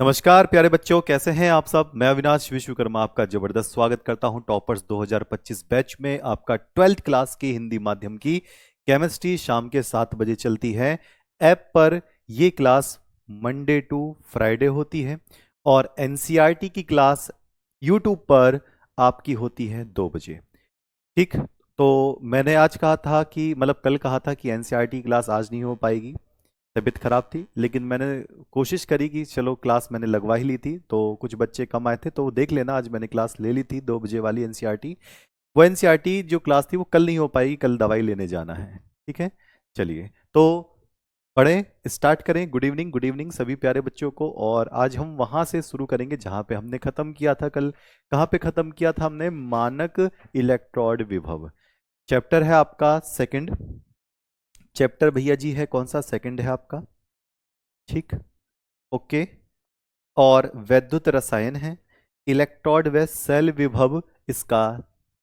नमस्कार प्यारे बच्चों, कैसे हैं आप सब। मैं अविनाश विश्वकर्मा आपका जबरदस्त स्वागत करता हूं टॉपर्स 2025 बैच में। आपका 12th क्लास की हिंदी माध्यम की केमिस्ट्री शाम के 7 बजे चलती है। ऐप पर ये क्लास मंडे टू फ्राइडे होती है और एनसीईआरटी की क्लास यूट्यूब पर आपकी होती है 2 बजे। ठीक। तो मैंने आज कहा था कि मतलब कल कहा था कि एनसीईआरटी क्लास आज नहीं हो पाएगी, तबीयत खराब थी, लेकिन मैंने कोशिश करी कि चलो क्लास मैंने लगवा ही ली थी, तो कुछ बच्चे कम आए थे, तो देख लेना आज मैंने क्लास ले ली थी 2 बजे वाली एनसीईआरटी। वो एनसीईआरटी जो क्लास थी वो कल नहीं हो पाएगी, कल दवाई लेने जाना है। ठीक है, चलिए तो पढ़ें, स्टार्ट करें। गुड इवनिंग, गुड इवनिंग सभी प्यारे बच्चों को। और आज हम वहां से शुरू करेंगे जहां पे हमने खत्म किया था कल। कहाँ पे खत्म किया था हमने? मानक इलेक्ट्रोड विभव। चैप्टर है आपका सेकंड। चैप्टर भैया जी है कौन सा? सेकंड है आपका। ठीक, ओके। और वैद्युत रसायन है। इलेक्ट्रोड व सेल विभव इसका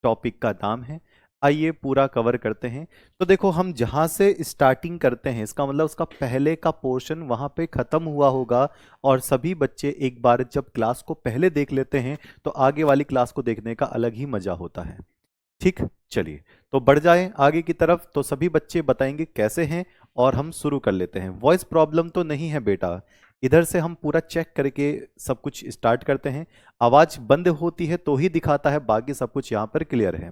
टॉपिक का नाम है। आइए पूरा कवर करते हैं। तो देखो, हम जहां से स्टार्टिंग करते हैं इसका मतलब उसका पहले का पोर्शन वहां पे खत्म हुआ होगा। और सभी बच्चे एक बार जब क्लास को पहले देख लेते हैं तो आगे वाली क्लास को देखने का अलग ही मजा होता है। ठीक, चलिए तो बढ़ जाएं आगे की तरफ। तो सभी बच्चे बताएंगे कैसे हैं और हम शुरू कर लेते हैं। वॉइस प्रॉब्लम तो नहीं है बेटा? इधर से हम पूरा चेक करके सब कुछ स्टार्ट करते हैं। आवाज बंद होती है तो ही दिखाता है, बाकी सब कुछ यहाँ पर क्लियर है।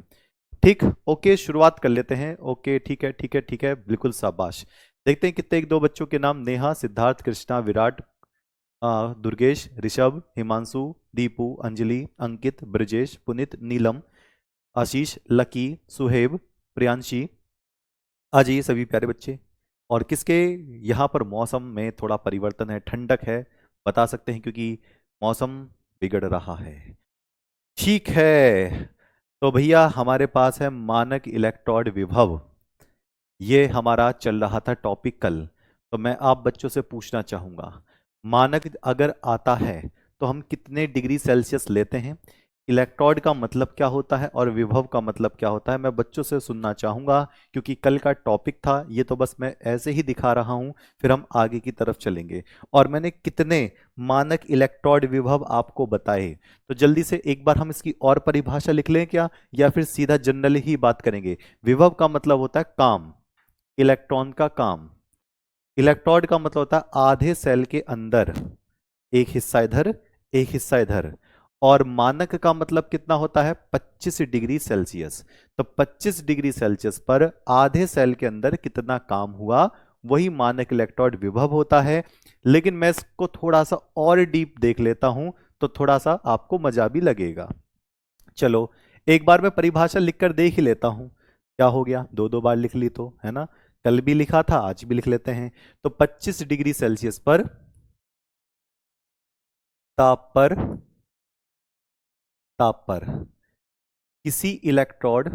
ठीक, ओके, शुरुआत कर लेते हैं। ओके, ठीक है ठीक है ठीक है, बिल्कुल शाबाश। देखते हैं कितने एक दो बच्चों के नाम। नेहा, सिद्धार्थ, कृष्णा, विराट, दुर्गेश, ऋषभ, हिमांशु, दीपू, अंजलि, अंकित, ब्रजेश, पुनित, नीलम, आशीष, लकी, सुहेब, प्रियांशी। आ जाइए सभी प्यारे बच्चे। और किसके यहाँ पर मौसम में थोड़ा परिवर्तन है, ठंडक है, बता सकते हैं क्योंकि मौसम बिगड़ रहा है। ठीक है, तो भैया हमारे पास है मानक इलेक्ट्रोड विभव। ये हमारा चल रहा था टॉपिक कल। तो मैं आप बच्चों से पूछना चाहूंगा, मानक अगर आता है तो हम कितने डिग्री सेल्सियस लेते हैं? इलेक्ट्रोड का मतलब क्या होता है और विभव का मतलब क्या होता है? मैं बच्चों से सुनना चाहूंगा क्योंकि कल का टॉपिक था ये, तो बस मैं ऐसे ही दिखा रहा हूं, फिर हम आगे की तरफ चलेंगे। और मैंने कितने मानक इलेक्ट्रोड विभव आपको बताए, तो जल्दी से एक बार हम इसकी और परिभाषा लिख लें क्या, या फिर सीधा जनरली ही बात करेंगे? विभव का मतलब होता है काम, इलेक्ट्रॉन का काम। इलेक्ट्रोड का मतलब होता है आधे सेल के अंदर, एक हिस्सा इधर, एक हिस्सा इधर। और मानक का मतलब कितना होता है? 25 डिग्री सेल्सियस। तो 25 डिग्री सेल्सियस पर आधे सेल के अंदर कितना काम हुआ, वही मानक इलेक्ट्रोड विभव होता है। लेकिन मैं इसको थोड़ा सा और डीप देख लेता हूं तो थोड़ा सा आपको मजा भी लगेगा। चलो एक बार मैं परिभाषा लिखकर देख ही लेता हूं। क्या हो गया, दो दो बार लिख ली तो, है ना? कल भी लिखा था, आज भी लिख लेते हैं। तो 25 डिग्री सेल्सियस पर ताप पर ताप पर किसी इलेक्ट्रोड,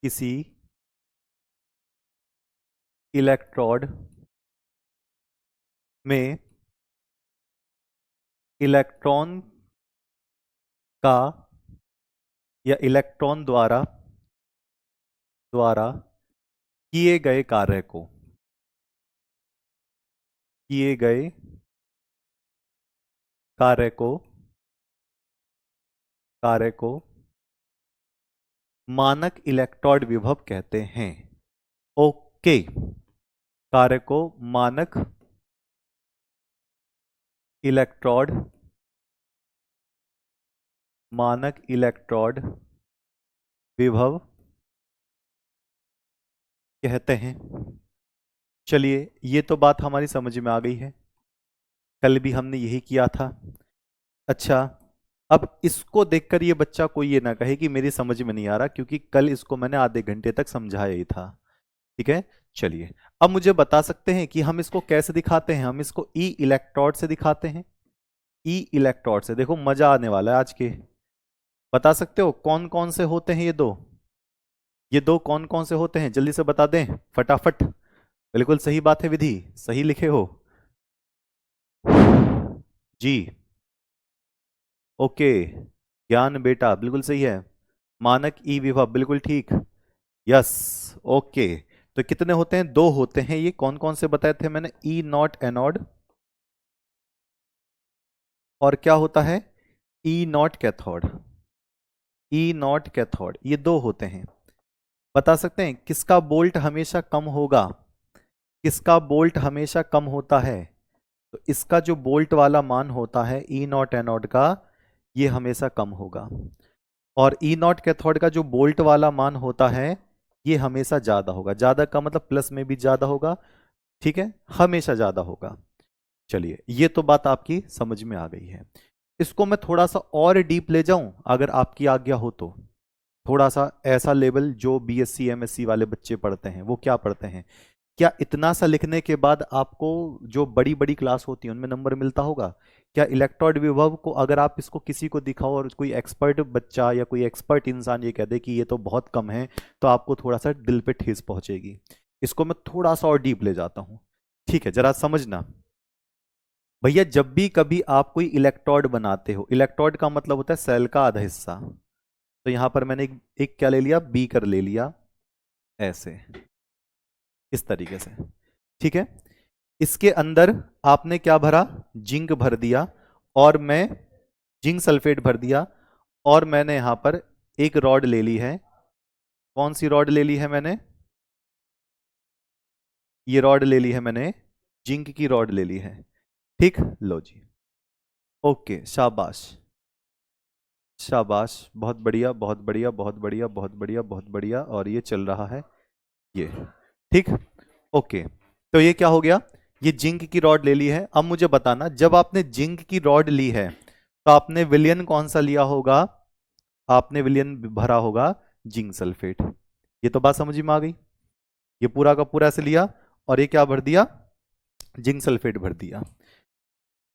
किसी इलेक्ट्रोड में इलेक्ट्रॉन का या इलेक्ट्रॉन द्वारा द्वारा किए गए कार्य को, किए गए कार्य को, कार्य को मानक इलेक्ट्रोड विभव कहते हैं। ओके, कार्य को मानक इलेक्ट्रोड, मानक इलेक्ट्रोड विभव कहते हैं। चलिए ये तो बात हमारी समझ में आ गई है, कल भी हमने यही किया था। अच्छा, अब इसको देखकर ये बच्चा कोई ये ना कहे कि मेरी समझ में नहीं आ रहा, क्योंकि कल इसको मैंने आधे घंटे तक समझाया ही था। ठीक है, चलिए अब मुझे बता सकते हैं कि हम इसको कैसे दिखाते हैं? हम इसको ई इलेक्ट्रोड से दिखाते हैं। ई इलेक्ट्रोड से देखो मजा आने वाला है आज के। बता सकते हो कौन कौन से होते हैं ये दो? ये दो कौन कौन से होते हैं, जल्दी से बता दें फटाफट। बिल्कुल सही बात है, विधि सही लिखे हो जी। ओके, ज्ञान बेटा बिल्कुल सही है। मानक ई विभव बिल्कुल ठीक। Yes, okay. तो कितने होते हैं? दो होते हैं। ये कौन कौन से बताए थे मैंने? ई नॉट एनोड और क्या होता है anode cathode. Anode cathode ये दो होते हैं। बता सकते हैं किसका बोल्ट हमेशा कम होगा, किसका बोल्ट हमेशा कम होता है? तो इसका जो बोल्ट वाला मान होता है ई नॉट एनोड का, ये हमेशा कम होगा। और ई नॉट कैथोड का जो बोल्ट वाला मान होता है ये हमेशा ज्यादा होगा। ज्यादा का मतलब प्लस में भी ज्यादा होगा, ठीक है, हमेशा ज्यादा होगा। चलिए ये तो बात आपकी समझ में आ गई है। इसको मैं थोड़ा सा और डीप ले जाऊं अगर आपकी आज्ञा हो तो। थोड़ा सा ऐसा लेवल जो बीएससी एमएससी वाले बच्चे पढ़ते हैं वो क्या पढ़ते हैं, क्या इतना सा लिखने के बाद आपको जो बड़ी बड़ी क्लास होती है उनमें नंबर मिलता होगा? क्या इलेक्ट्रॉड विभव को अगर आप इसको किसी को दिखाओ और कोई एक्सपर्ट बच्चा या कोई एक्सपर्ट इंसान ये कह दे कि ये तो बहुत कम है, तो आपको थोड़ा सा दिल पे ठेस पहुंचेगी। इसको मैं थोड़ा सा और डीप ले जाता हूं, ठीक है, जरा समझना। भैया जब भी कभी आप कोई इलेक्ट्रोड बनाते हो, इलेक्ट्रोड का मतलब होता है सेल का आधा हिस्सा। तो यहां पर मैंने एक क्या ले लिया, बीकर ले लिया, ऐसे, इस तरीके से, ठीक है। इसके अंदर आपने क्या भरा, जिंक भर दिया, और मैं जिंक सल्फेट भर दिया, और मैंने यहां पर एक रॉड ले ली है। कौन सी रॉड ले ली है मैंने? ये रॉड ले ली है मैंने, जिंक की रॉड ले ली है, ठीक। लो जी, ओके, शाबाश, शाबाश, बहुत बढ़िया, बहुत बढ़िया, बहुत बढ़िया, बहुत बढ़िया, बहुत बढ़िया। और ये चल रहा है, ये, ठीक, ओके। तो ये क्या हो गया, ये जिंक की रॉड ले ली है। अब मुझे बताना, जब आपने जिंक की रॉड ली है तो आपने विलयन कौन सा लिया होगा? आपने विलयन भरा होगा जिंक सल्फेट। ये तो बात समझ में आ गई। ये पूरा का पूरा ऐसे लिया, और ये क्या भर दिया, जिंक सल्फेट भर दिया।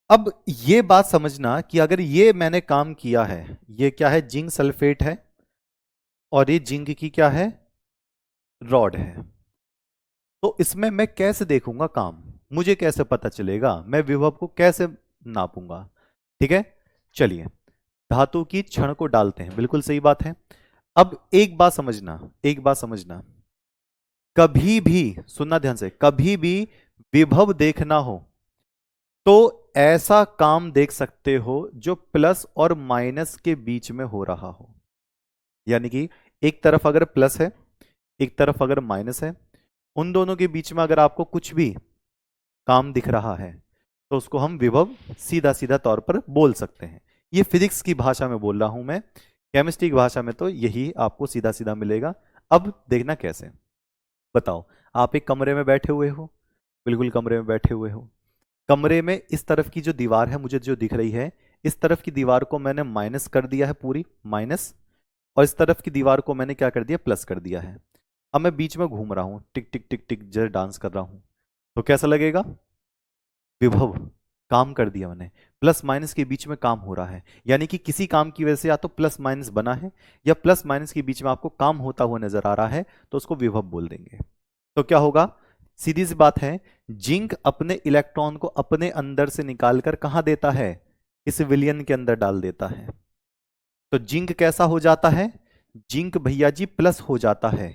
अब ये बात समझना कि अगर ये मैंने काम किया है, ये क्या है, जिंक सल्फेट है, और ये जिंक की क्या है, रॉड है। तो इसमें मैं कैसे देखूंगा काम, मुझे कैसे पता चलेगा, मैं विभव को कैसे नापूंगा? ठीक है, चलिए धातु की क्षण को डालते हैं, बिल्कुल सही बात है। अब एक बात समझना, एक बात समझना, कभी भी सुनना ध्यान से, कभी भी विभव देखना हो तो ऐसा काम देख सकते हो जो प्लस और माइनस के बीच में हो रहा हो। यानी कि एक तरफ अगर प्लस है, एक तरफ अगर माइनस है, उन दोनों के बीच में अगर आपको कुछ भी काम दिख रहा है तो उसको हम विभव सीधा सीधा तौर पर बोल सकते हैं। ये फिजिक्स की भाषा में बोल रहा हूं मैं, केमिस्ट्री की भाषा में तो यही आपको सीधा सीधा मिलेगा। अब देखना कैसे, बताओ। आप एक कमरे में बैठे हुए हो, बिल्कुल कमरे में बैठे हुए हो। कमरे में इस तरफ की जो दीवार है मुझे जो दिख रही है, इस तरफ की दीवार को मैंने माइनस कर दिया है, पूरी माइनस, और इस तरफ की दीवार को मैंने क्या कर दिया, प्लस कर दिया है। अब मैं बीच में घूम रहा हूं, टिक टिक टिक टिक जैसे डांस कर रहा हूं, तो कैसा लगेगा, विभव काम कर दिया मैंने, प्लस माइनस के बीच में काम हो रहा है। यानी कि किसी काम की वजह से या तो प्लस माइनस बना है, या प्लस माइनस के बीच में आपको काम होता हुआ नजर आ रहा है, तो उसको विभव बोल देंगे। तो क्या होगा, सीधी सी बात है, जिंक अपने इलेक्ट्रॉन को अपने अंदर से निकालकर कहां देता है, इस विलयन के अंदर डाल देता है। तो जिंक कैसा हो जाता है, जिंक भैया जी प्लस हो जाता है।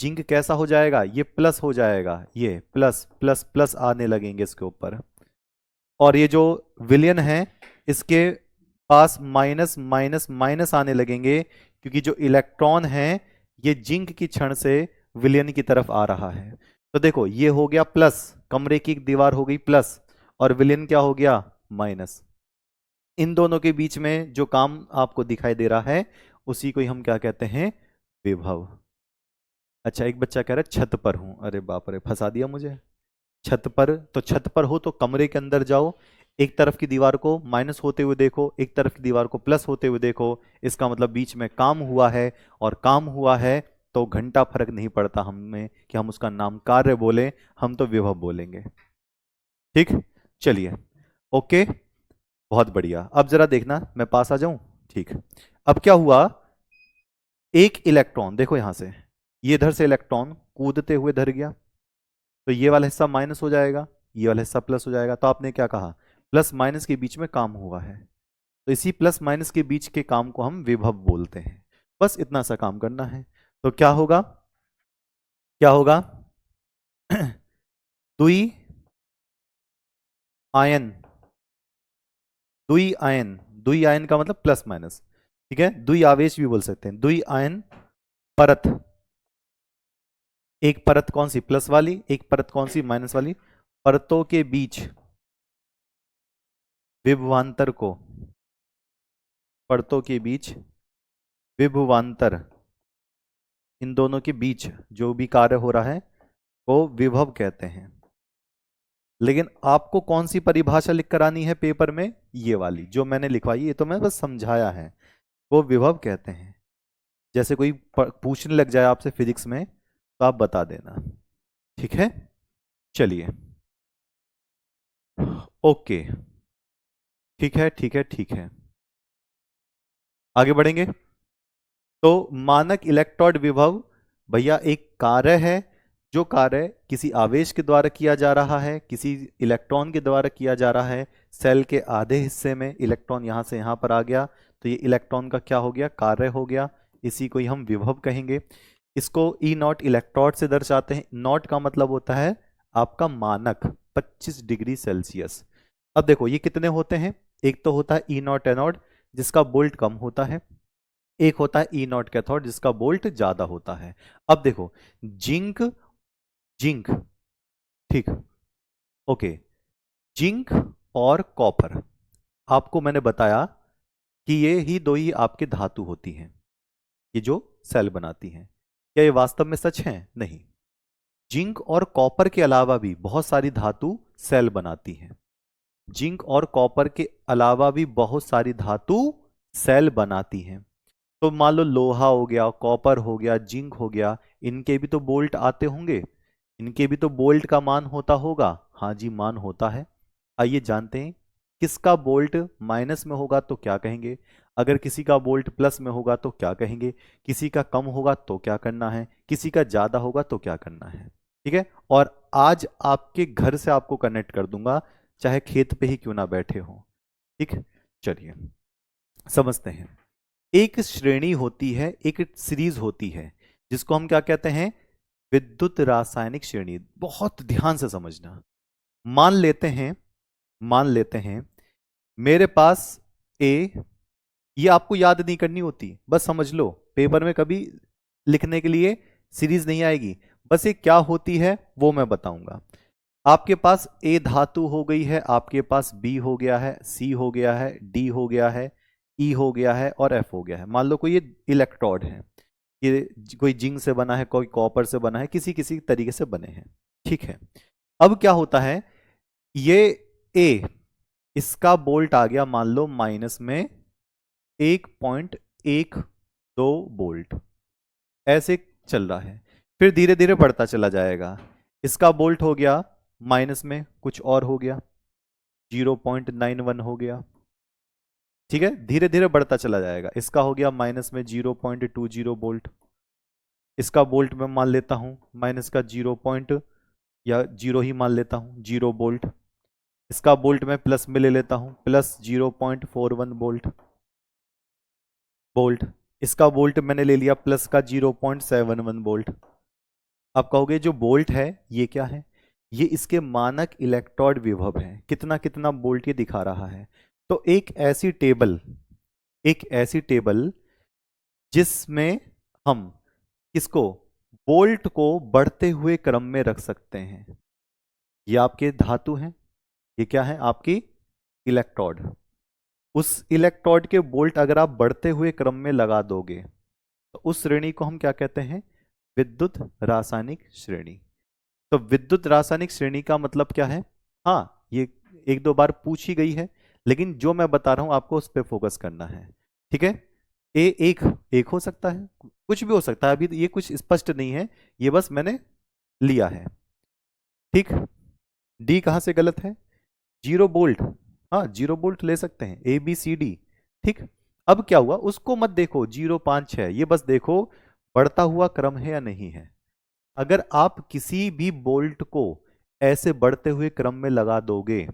जिंक कैसा हो जाएगा, ये प्लस हो जाएगा, ये प्लस प्लस प्लस आने लगेंगे इसके ऊपर। और ये जो विलयन है इसके पास माइनस माइनस माइनस आने लगेंगे, क्योंकि जो इलेक्ट्रॉन है ये जिंक की क्षण से विलयन की तरफ आ रहा है। तो देखो ये हो गया प्लस, कमरे की एक दीवार हो गई प्लस, और विलयन क्या हो गया, माइनस। इन दोनों के बीच में जो काम आपको दिखाई दे रहा है उसी को ही हम क्या कहते हैं, विभव। अच्छा एक बच्चा कह रहा है छत पर हूं, अरे बाप रे फंसा दिया मुझे। छत पर, तो छत पर हो तो कमरे के अंदर जाओ, एक तरफ की दीवार को माइनस होते हुए देखो, एक तरफ की दीवार को प्लस होते हुए देखो, इसका मतलब बीच में काम हुआ है। और काम हुआ है तो घंटा फर्क नहीं पड़ता हमें कि हम उसका नाम कार्य बोलें, हम तो विभव बोलेंगे। ठीक, चलिए, ओके, बहुत बढ़िया। अब जरा देखना, मैं पास आ जाऊं, ठीक। अब क्या हुआ, एक इलेक्ट्रॉन देखो यहां से, ये इधर से इलेक्ट्रॉन कूदते हुए धर गया, तो ये वाला हिस्सा माइनस हो जाएगा, ये वाला हिस्सा प्लस हो जाएगा। तो आपने क्या कहा, प्लस माइनस के बीच में काम हुआ है, तो इसी प्लस माइनस के बीच के काम को हम विभव बोलते हैं। बस इतना सा काम करना है। तो क्या होगा, क्या होगा, दुई आयन द्वि आयन, द्वि आयन का मतलब प्लस माइनस, ठीक है, द्वि आवेश भी बोल सकते हैं। द्वि आयन परत, एक परत कौन सी, प्लस वाली, एक परत कौन सी, माइनस वाली, परतों के बीच विभवांतर को, परतों के बीच विभवांतर, इन दोनों के बीच जो भी कार्य हो रहा है वो विभव कहते हैं। लेकिन आपको कौन सी परिभाषा लिख कर आनी है पेपर में, ये वाली जो मैंने लिखवाई, ये तो मैं बस समझाया है, वो विभव कहते हैं। जैसे कोई पूछने लग जाए आपसे फिजिक्स में तो आप बता देना, ठीक है। चलिए, ओके, ठीक है ठीक है ठीक है, आगे बढ़ेंगे। तो मानक इलेक्ट्रोड विभव भैया एक कार्य है, जो कार्य किसी आवेश के द्वारा किया जा रहा है, किसी इलेक्ट्रॉन के द्वारा किया जा रहा है। सेल के आधे हिस्से में इलेक्ट्रॉन यहां से यहां पर आ गया, तो ये इलेक्ट्रॉन का क्या हो गया, कार्य हो गया। इसी को ही हम विभव कहेंगे। इसको ई नॉट इलेक्ट्रोड से दर्शाते हैं। नॉट का मतलब होता है आपका मानक 25 डिग्री सेल्सियस। अब देखो ये कितने होते हैं, एक तो होता है ई नॉट एनोड जिसका बोल्ट कम होता है, एक होता है ई नॉट कैथोड जिसका बोल्ट ज्यादा होता है। अब देखो जिंक, जिंक, ठीक, ओके, जिंक और कॉपर, आपको मैंने बताया कि ये ही दो ही आपके धातु होती हैं, ये जो सेल बनाती हैं। क्या ये वास्तव में सच है? नहीं। जिंक और कॉपर के अलावा भी बहुत सारी धातु सेल बनाती हैं। जिंक और कॉपर के अलावा भी बहुत सारी धातु सेल बनाती हैं। तो मान लो लोहा हो गया, कॉपर हो गया, जिंक हो गया, इनके भी तो बोल्ट आते होंगे, इनके भी तो बोल्ट का मान होता होगा। हाँ जी, मान होता है। आइए जानते हैं किसका बोल्ट माइनस में होगा तो क्या कहेंगे, अगर किसी का बोल्ट प्लस में होगा तो क्या कहेंगे, किसी का कम होगा तो क्या करना है, किसी का ज्यादा होगा तो क्या करना है, ठीक है। और आज आपके घर से आपको कनेक्ट कर दूंगा, चाहे खेत पे ही क्यों ना बैठे हो, ठीक। चलिए समझते हैं। एक श्रेणी होती है, एक सीरीज होती है जिसको हम क्या कहते हैं, विद्युत रासायनिक श्रेणी। बहुत ध्यान से समझना। मान लेते हैं, मान लेते हैं मेरे पास ए, ये आपको याद नहीं करनी होती, बस समझ लो, पेपर में कभी लिखने के लिए सीरीज नहीं आएगी, बस ये क्या होती है वो मैं बताऊंगा। आपके पास ए धातु हो गई है, आपके पास बी हो गया है, सी हो गया है, डी हो गया है, ई हो गया है और एफ हो गया है। मान लो कोई ये इलेक्ट्रोड है, ये कोई जिंक से बना है, कोई कॉपर से बना है, किसी किसी तरीके से बने हैं, ठीक है। अब क्या होता है, ये ए, इसका बोल्ट आ गया मान लो माइनस में 1.12 बोल्ट, ऐसे चल रहा है, फिर धीरे धीरे बढ़ता चला जाएगा। इसका बोल्ट हो गया माइनस में कुछ और हो गया, 0.91 हो गया, ठीक है, धीरे धीरे बढ़ता चला जाएगा। इसका हो गया माइनस में 0.20 बोल्ट, इसका बोल्ट में मान लेता हूं माइनस का 0. या 0 ही मान लेता हूं, 0 बोल्ट। इसका बोल्ट में प्लस में ले लेता हूं, प्लस 0.41 बोल्ट, बोल्ट। इसका बोल्ट मैंने ले लिया प्लस का 0.71 बोल्ट। आप कहोगे जो बोल्ट है ये क्या है, ये इसके मानक इलेक्ट्रोड विभव है, कितना कितना बोल्ट ये दिखा रहा है। तो एक ऐसी टेबल, एक ऐसी टेबल जिसमें हम किसको, बोल्ट को बढ़ते हुए क्रम में रख सकते हैं। ये आपके धातु हैं, ये क्या है, आपकी इलेक्ट्रोड। उस इलेक्ट्रोड के बोल्ट अगर आप बढ़ते हुए क्रम में लगा दोगे तो उस श्रेणी को हम क्या कहते हैं, विद्युत रासायनिक श्रेणी। तो विद्युत रासायनिक श्रेणी का मतलब क्या है, हाँ ये एक दो बार पूछी गई है, लेकिन जो मैं बता रहा हूं आपको उस पर फोकस करना है, ठीक है। ए एक, एक हो सकता है, कुछ भी हो सकता है, अभी ये कुछ स्पष्ट नहीं है, ये बस मैंने लिया है, ठीक। डी कहां से गलत है, 0 बोल्ट, हाँ 0 बोल्ट ले सकते हैं, ए बी सी डी, ठीक। अब क्या हुआ उसको मत देखो 0 5 6, ये बस देखो बढ़ता हुआ क्रम है या नहीं है। अगर आप किसी भी बोल्ट को ऐसे बढ़ते हुए क्रम में लगा दोगे,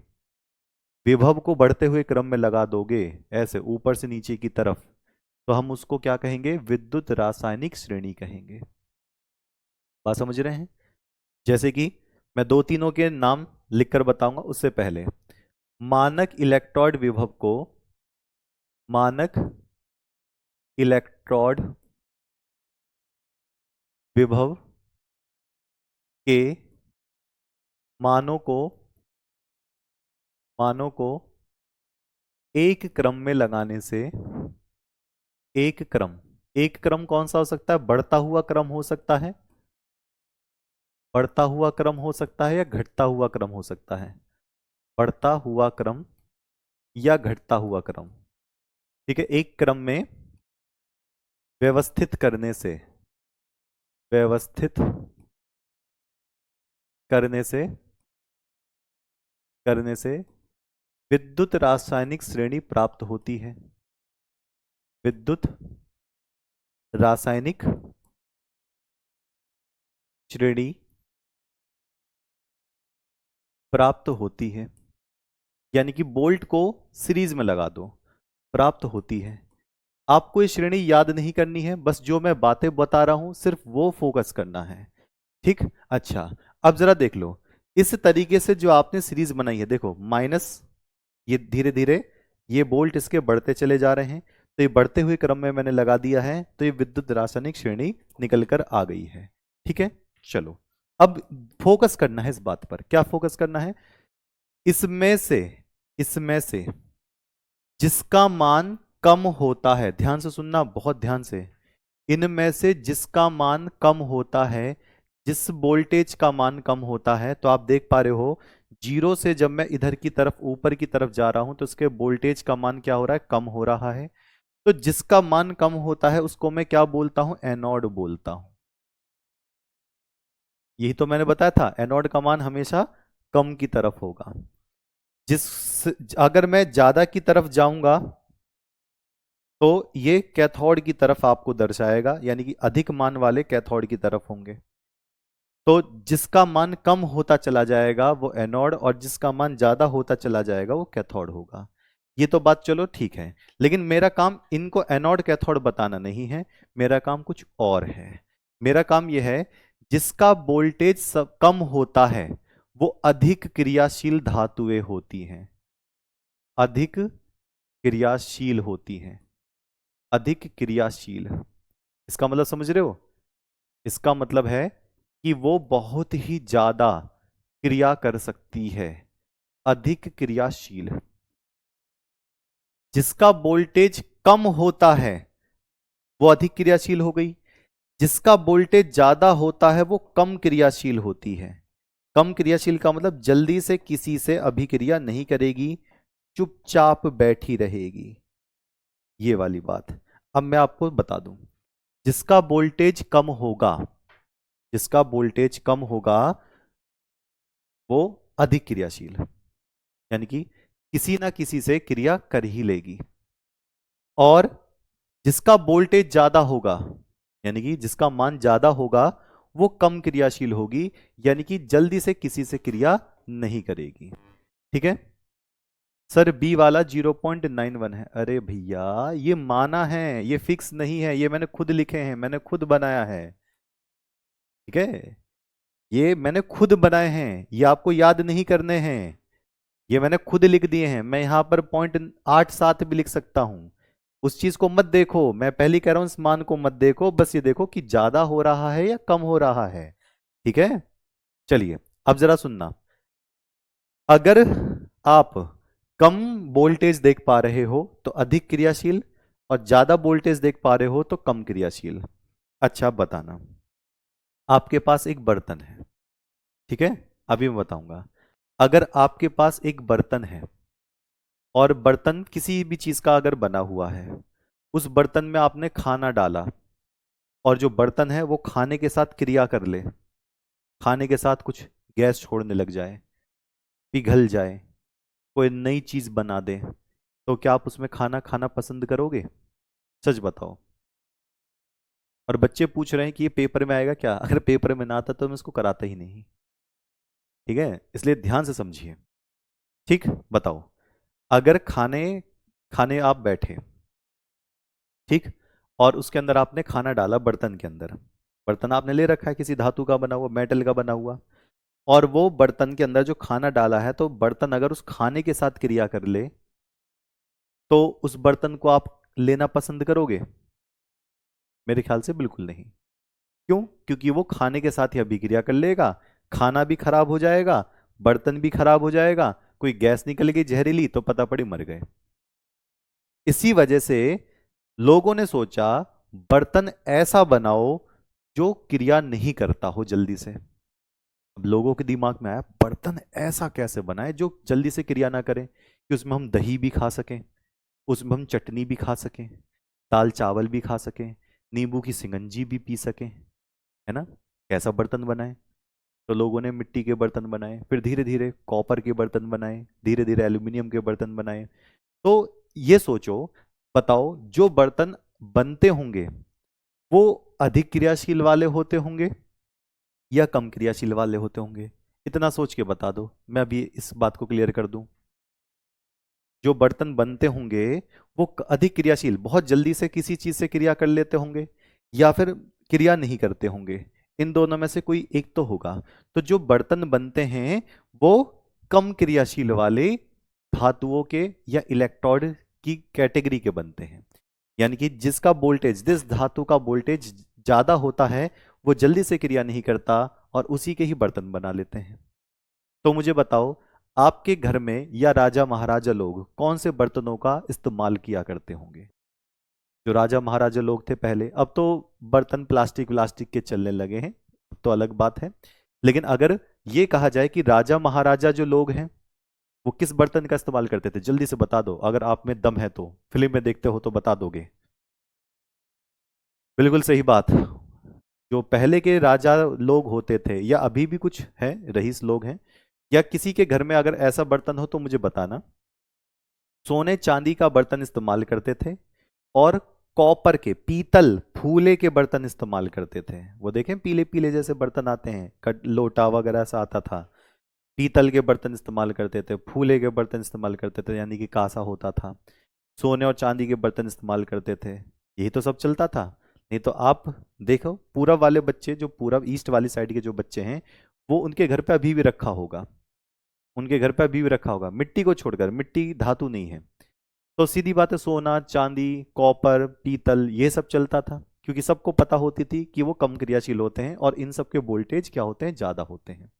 विभव को बढ़ते हुए क्रम में लगा दोगे ऐसे ऊपर से नीचे की तरफ, तो हम उसको क्या कहेंगे, विद्युत रासायनिक श्रेणी कहेंगे। बात समझ रहे हैं? जैसे कि मैं दो तीनों के नाम लिखकर बताऊंगा, उससे पहले मानक इलेक्ट्रोड विभव को, मानक इलेक्ट्रोड विभव के मानों को, मानों को एक क्रम में लगाने से, एक क्रम, एक क्रम कौन सा हो सकता है? बढ़ता हुआ क्रम हो सकता है, बढ़ता हुआ क्रम हो सकता है या घटता हुआ क्रम हो सकता है? बढ़ता हुआ क्रम या घटता हुआ क्रम। ठीक है, एक क्रम में व्यवस्थित करने से, व्यवस्थित करने से, करने से विद्युत रासायनिक श्रेणी प्राप्त होती है, विद्युत रासायनिक श्रेणी प्राप्त होती है। यानी कि बोल्ट को सीरीज में लगा दो, प्राप्त होती है। आपको ये श्रेणी याद नहीं करनी है, बस जो मैं बातें बता रहा हूं सिर्फ वो फोकस करना है। ठीक, अच्छा अब जरा देख लो, इस तरीके से जो आपने सीरीज बनाई है, देखो माइनस, ये धीरे धीरे ये बोल्ट इसके बढ़ते चले जा रहे हैं, तो ये बढ़ते हुए क्रम में मैंने लगा दिया है, तो ये विद्युत रासायनिक श्रेणी निकल कर आ गई है। ठीक है, चलो अब फोकस करना है इस बात पर। क्या फोकस करना है? इसमें से, इसमें से जिसका मान कम होता है, ध्यान से सुनना बहुत ध्यान से, इनमें से जिसका मान कम होता है, जिस वोल्टेज का मान कम होता है, तो आप देख पा रहे हो जीरो से जब मैं इधर की तरफ ऊपर की तरफ जा रहा हूं तो उसके वोल्टेज का मान क्या हो रहा है? कम हो रहा है। तो जिसका मान कम होता है उसको मैं क्या बोलता हूं? एनोड बोलता हूं। यही तो मैंने बताया था, एनोड का मान हमेशा कम की तरफ होगा। जिस, अगर मैं ज्यादा की तरफ जाऊंगा तो ये कैथोड की तरफ आपको दर्शाएगा, यानी कि अधिक मान वाले कैथोड की तरफ होंगे। तो जिसका मान कम होता चला जाएगा वो एनोड, और जिसका मान ज्यादा होता चला जाएगा वो कैथोड होगा। ये तो बात चलो ठीक है, लेकिन मेरा काम इनको एनोड कैथोड बताना नहीं है, मेरा काम कुछ और है। मेरा काम यह है, जिसका वोल्टेज कम होता है वो अधिक क्रियाशील धातुएं होती हैं, अधिक क्रियाशील होती हैं, अधिक क्रियाशील। इसका मतलब समझ रहे हो? इसका मतलब है कि वो बहुत ही ज्यादा क्रिया कर सकती है, अधिक क्रियाशील। जिसका वोल्टेज कम होता है वो अधिक क्रियाशील हो गई, जिसका वोल्टेज ज्यादा होता है वो कम क्रियाशील होती है। कम क्रियाशील का मतलब जल्दी से किसी से अभिक्रिया नहीं करेगी, चुपचाप बैठी रहेगी, ये वाली बात। अब मैं आपको बता दूं, जिसका वोल्टेज कम होगा, जिसका वोल्टेज कम होगा वो अधिक क्रियाशील, यानी कि किसी ना किसी से क्रिया कर ही लेगी। और जिसका वोल्टेज ज्यादा होगा, यानी कि जिसका मान ज्यादा होगा, वो कम क्रियाशील होगी, यानी कि जल्दी से किसी से क्रिया नहीं करेगी। ठीक है सर, बी वाला 0.91 है। अरे भैया ये माना है, ये फिक्स नहीं है, ये मैंने खुद लिखे हैं, मैंने खुद बनाया है। ठीक है, ये मैंने खुद बनाए हैं, ये आपको याद नहीं करने हैं, ये मैंने खुद लिख दिए हैं। मैं यहां पर 0.87 भी लिख सकता हूं, उस चीज को मत देखो, मैं पहले कह रहा हूं इस मान को मत देखो, बस ये देखो कि ज्यादा हो रहा है या कम हो रहा है। ठीक है, चलिए अब जरा सुनना, अगर आप कम वोल्टेज देख पा रहे हो तो अधिक क्रियाशील, और ज्यादा वोल्टेज देख पा रहे हो तो कम क्रियाशील। अच्छा बताना, आपके पास एक बर्तन है, ठीक है, अभी मैं बताऊंगा। अगर आपके पास एक बर्तन है और बर्तन किसी भी चीज का अगर बना हुआ है, उस बर्तन में आपने खाना डाला और जो बर्तन है वो खाने के साथ क्रिया कर ले, खाने के साथ कुछ गैस छोड़ने लग जाए, पिघल जाए, कोई नई चीज बना दे, तो क्या आप उसमें खाना खाना पसंद करोगे? सच बताओ। और बच्चे पूछ रहे हैं कि ये पेपर में आएगा क्या? अगर पेपर में ना आता तो मैं इसको कराता ही नहीं। ठीक है, इसलिए ध्यान से समझिए। ठीक, बताओ, अगर खाने खाने आप बैठे, ठीक, और उसके अंदर आपने खाना डाला बर्तन के अंदर, बर्तन आपने ले रखा है किसी धातु का बना हुआ, मेटल का बना हुआ, और वो बर्तन के अंदर जो खाना डाला है, तो बर्तन अगर उस खाने के साथ क्रिया कर ले तो उस बर्तन को आप लेना पसंद करोगे? मेरे ख्याल से बिल्कुल नहीं। क्यों? क्योंकि वो खाने के साथ ही अभिक्रिया कर लेगा, खाना भी खराब हो जाएगा, बर्तन भी खराब हो जाएगा, कोई गैस निकल गई जहरीली तो पता पड़ी मर गए। इसी वजह से लोगों ने सोचा बर्तन ऐसा बनाओ जो क्रिया नहीं करता हो जल्दी से। अब लोगों के दिमाग में आया बर्तन ऐसा कैसे बनाए जो जल्दी से क्रिया ना करे, कि उसमें हम दही भी खा सकें, उसमें हम चटनी भी खा सकें, दाल चावल भी खा सकें, नींबू की सिंगंजी भी पी सकें, है ना? कैसा बर्तन बनाए? तो लोगों ने मिट्टी के बर्तन बनाए, फिर धीरे धीरे कॉपर के बर्तन बनाए, धीरे धीरे एल्यूमिनियम के बर्तन बनाए। तो ये सोचो, बताओ जो बर्तन बनते होंगे वो अधिक क्रियाशील वाले होते होंगे या कम क्रियाशील वाले होते होंगे? इतना सोच के बता दो, मैं अभी इस बात को क्लियर कर दूं। जो बर्तन बनते होंगे वो अधिक क्रियाशील, बहुत जल्दी से किसी चीज से क्रिया कर लेते होंगे, या फिर क्रिया नहीं करते होंगे। इन दोनों में से कोई एक तो होगा। तो जो बर्तन बनते हैं वो कम क्रियाशील वाले धातुओं के या इलेक्ट्रोड की कैटेगरी के बनते हैं। यानी कि जिसका वोल्टेज, जिस धातु का वोल्टेज ज्यादा होता है वो जल्दी से क्रिया नहीं करता और उसी के ही बर्तन बना लेते हैं। तो मुझे बताओ, आपके घर में या राजा महाराजा लोग कौन से बर्तनों का इस्तेमाल किया करते होंगे? जो राजा महाराजा लोग थे पहले, अब तो बर्तन प्लास्टिक प्लास्टिक के चलने लगे हैं, अब तो अलग बात है। लेकिन अगर ये कहा जाए कि राजा महाराजा जो लोग हैं वो किस बर्तन का इस्तेमाल करते थे, जल्दी से बता दो, अगर आप में दम है तो, फिल्म में देखते हो तो बता दोगे। बिल्कुल सही बात। जो पहले के राजा लोग होते थे या अभी भी कुछ है रईस लोग हैं, या किसी के घर में अगर ऐसा बर्तन हो तो मुझे बताना, सोने चांदी का बर्तन इस्तेमाल करते थे और कॉपर के, पीतल फूले के बर्तन इस्तेमाल करते थे। वो देखें पीले पीले जैसे बर्तन आते हैं, लोटा वगैरह सा आता था, पीतल के बर्तन इस्तेमाल करते थे, फूले के बर्तन इस्तेमाल करते थे, यानी कि कांसा होता था, सोने और चांदी के बर्तन इस्तेमाल करते थे। यही तो सब चलता था। नहीं तो आप देखो पूरब वाले बच्चे, जो पूरब ईस्ट वाली साइड के जो बच्चे हैं, वो उनके घर पे अभी भी रखा होगा, उनके घर पे अभी भी रखा होगा, मिट्टी को छोड़कर, मिट्टी धातु नहीं है। तो सीधी बात है, सोना चांदी कॉपर पीतल ये सब चलता था, क्योंकि सबको पता होती थी कि वो कम क्रियाशील होते हैं और इन सब के वोल्टेज क्या होते हैं, ज्यादा होते हैं।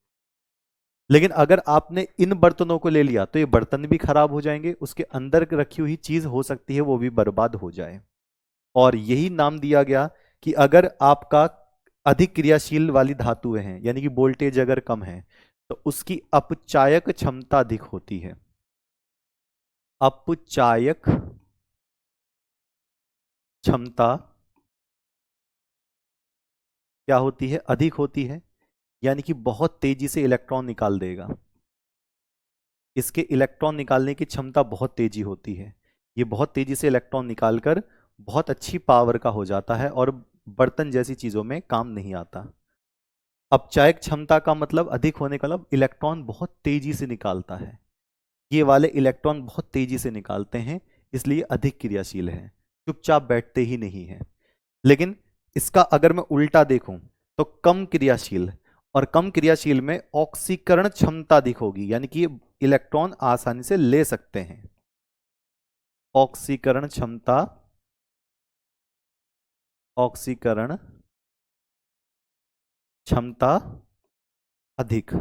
लेकिन अगर आपने इन बर्तनों को ले लिया तो ये बर्तन भी खराब हो जाएंगे, उसके अंदर रखी हुई चीज हो सकती है वो भी बर्बाद हो जाए। और यही नाम दिया गया कि अगर आपका अधिक क्रियाशील वाली धातुएं हैं, यानी कि वोल्टेज अगर कम है, तो उसकी अपचायक क्षमता अधिक होती है। अपचायक क्षमता क्या होती है, अधिक होती है, यानी कि बहुत तेजी से इलेक्ट्रॉन निकाल देगा। इसके इलेक्ट्रॉन निकालने की क्षमता बहुत तेजी होती है, ये बहुत तेजी से इलेक्ट्रॉन निकालकर बहुत अच्छी पावर का हो जाता है और बर्तन जैसी चीजों में काम नहीं आता। अपचायक क्षमता का मतलब, अधिक होने का मतलब इलेक्ट्रॉन बहुत तेजी से निकालता है, ये वाले इलेक्ट्रॉन बहुत तेजी से निकालते हैं, इसलिए अधिक क्रियाशील है, चुपचाप बैठते ही नहीं है। लेकिन इसका अगर मैं उल्टा देखूं तो कम क्रियाशील, और कम क्रियाशील में ऑक्सीकरण क्षमता अधिक होगी, यानी कि इलेक्ट्रॉन आसानी से ले सकते हैं। ऑक्सीकरण क्षमता, ऑक्सीकरण क्षमता अधिक।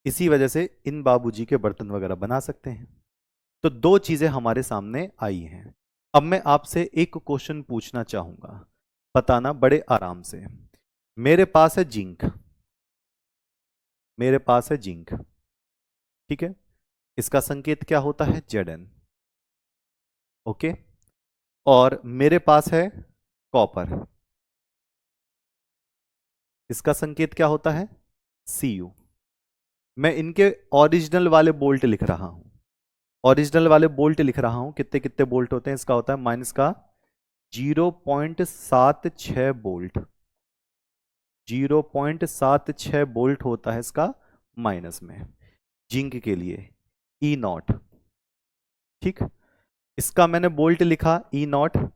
इसी वजह से इन बाबूजी के बर्तन वगैरह बना सकते हैं। तो दो चीजें हमारे सामने आई हैं। अब मैं आपसे एक क्वेश्चन पूछना चाहूंगा, बताना बड़े आराम से। मेरे पास है जिंक, मेरे पास है जिंक, ठीक है, इसका संकेत क्या होता है, Zn, ओके। और मेरे पास है कॉपर, इसका संकेत क्या होता है, Cu। मैं इनके ओरिजिनल वाले बोल्ट लिख रहा हूं, ओरिजिनल वाले बोल्ट लिख रहा हूं, कितने कितने बोल्ट होते हैं, इसका होता है माइनस का 0.76 बोल्ट, 0.76 बोल्ट होता है इसका माइनस में, जिंक के लिए E0, ठीक। इसका मैंने बोल्ट लिखा E0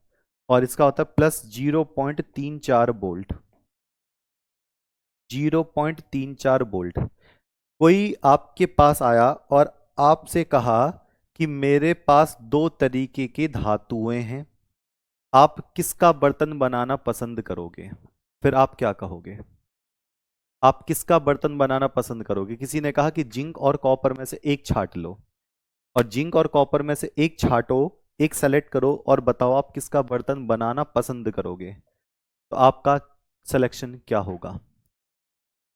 और इसका होता है प्लस 0.34 बोल्ट, 0.34 वोल्ट। कोई आपके पास आया और आपसे कहा कि मेरे पास दो तरीके की धातुएं हैं, आप किसका बर्तन बनाना पसंद करोगे? फिर आप क्या कहोगे? आप किसका बर्तन बनाना पसंद करोगे? किसी ने कहा कि जिंक और कॉपर में से एक छांट लो, और जिंक और कॉपर में से एक छांटो, एक सेलेक्ट करो और बताओ आप किसका बर्तन बनाना पसंद करोगे। तो आपका सिलेक्शन क्या होगा?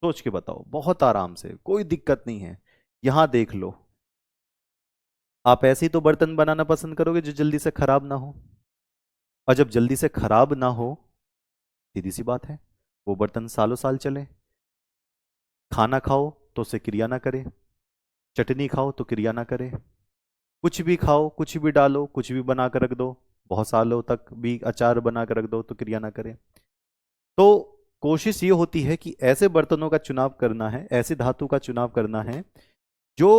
सोच के बताओ, बहुत आराम से, कोई दिक्कत नहीं है। यहां देख लो, आप ऐसे ही तो बर्तन बनाना पसंद करोगे जो जल्दी से खराब ना हो, और जब जल्दी से खराब ना हो, सीधी सी बात है, वो बर्तन सालों साल चले। खाना खाओ तो उसे क्रिया ना करे, चटनी खाओ तो क्रिया ना करे, कुछ भी खाओ, कुछ भी डालो, कुछ भी बना कर रख दो, बहुत सालों तक भी अचार बना कर रख दो तो क्रिया ना करे। तो कोशिश ये होती है कि ऐसे बर्तनों का चुनाव करना है, ऐसी धातु का चुनाव करना है जो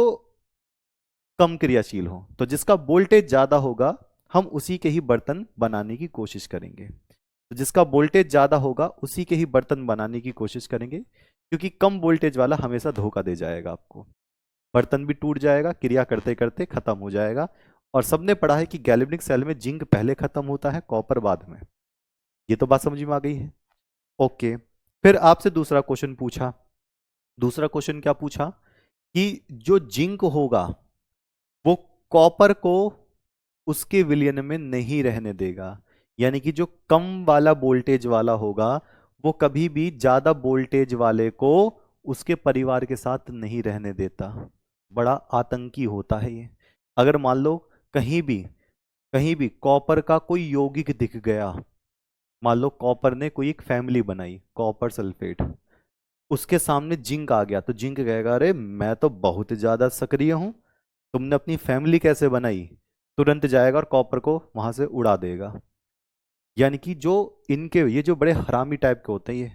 कम क्रियाशील हो। तो जिसका वोल्टेज ज्यादा होगा, हम उसी के ही बर्तन बनाने की कोशिश करेंगे। तो जिसका वोल्टेज ज्यादा होगा उसी के ही बर्तन बनाने की कोशिश करेंगे, क्योंकि कम वोल्टेज वाला हमेशा धोखा दे जाएगा आपको, बर्तन भी टूट जाएगा, क्रिया करते करते खत्म हो जाएगा। और सबने पढ़ा है कि गैल्वेनिक सेल में जिंक पहले खत्म होता है, कॉपर बाद में। ये तो बात समझ में आ गई है। ओके, फिर आपसे दूसरा क्वेश्चन पूछा। दूसरा क्वेश्चन क्या पूछा? कि जो जिंक होगा वो कॉपर को उसके विलयन में नहीं रहने देगा। यानी कि जो कम वाला वोल्टेज वाला होगा वो कभी भी ज्यादा वोल्टेज वाले को उसके परिवार के साथ नहीं रहने देता। बड़ा आतंकी होता है ये। अगर मान लो कहीं भी कॉपर का कोई यौगिक दिख गया, मान लो कॉपर ने कोई एक फैमिली बनाई, कॉपर सल्फेट, उसके सामने जिंक आ गया, तो जिंक कहेगा अरे मैं तो बहुत ज्यादा सक्रिय हूं, तुमने अपनी फैमिली कैसे बनाई? तुरंत जाएगा और कॉपर को वहां से उड़ा देगा। यानी कि जो इनके ये जो बड़े हरामी टाइप के होते हैं, ये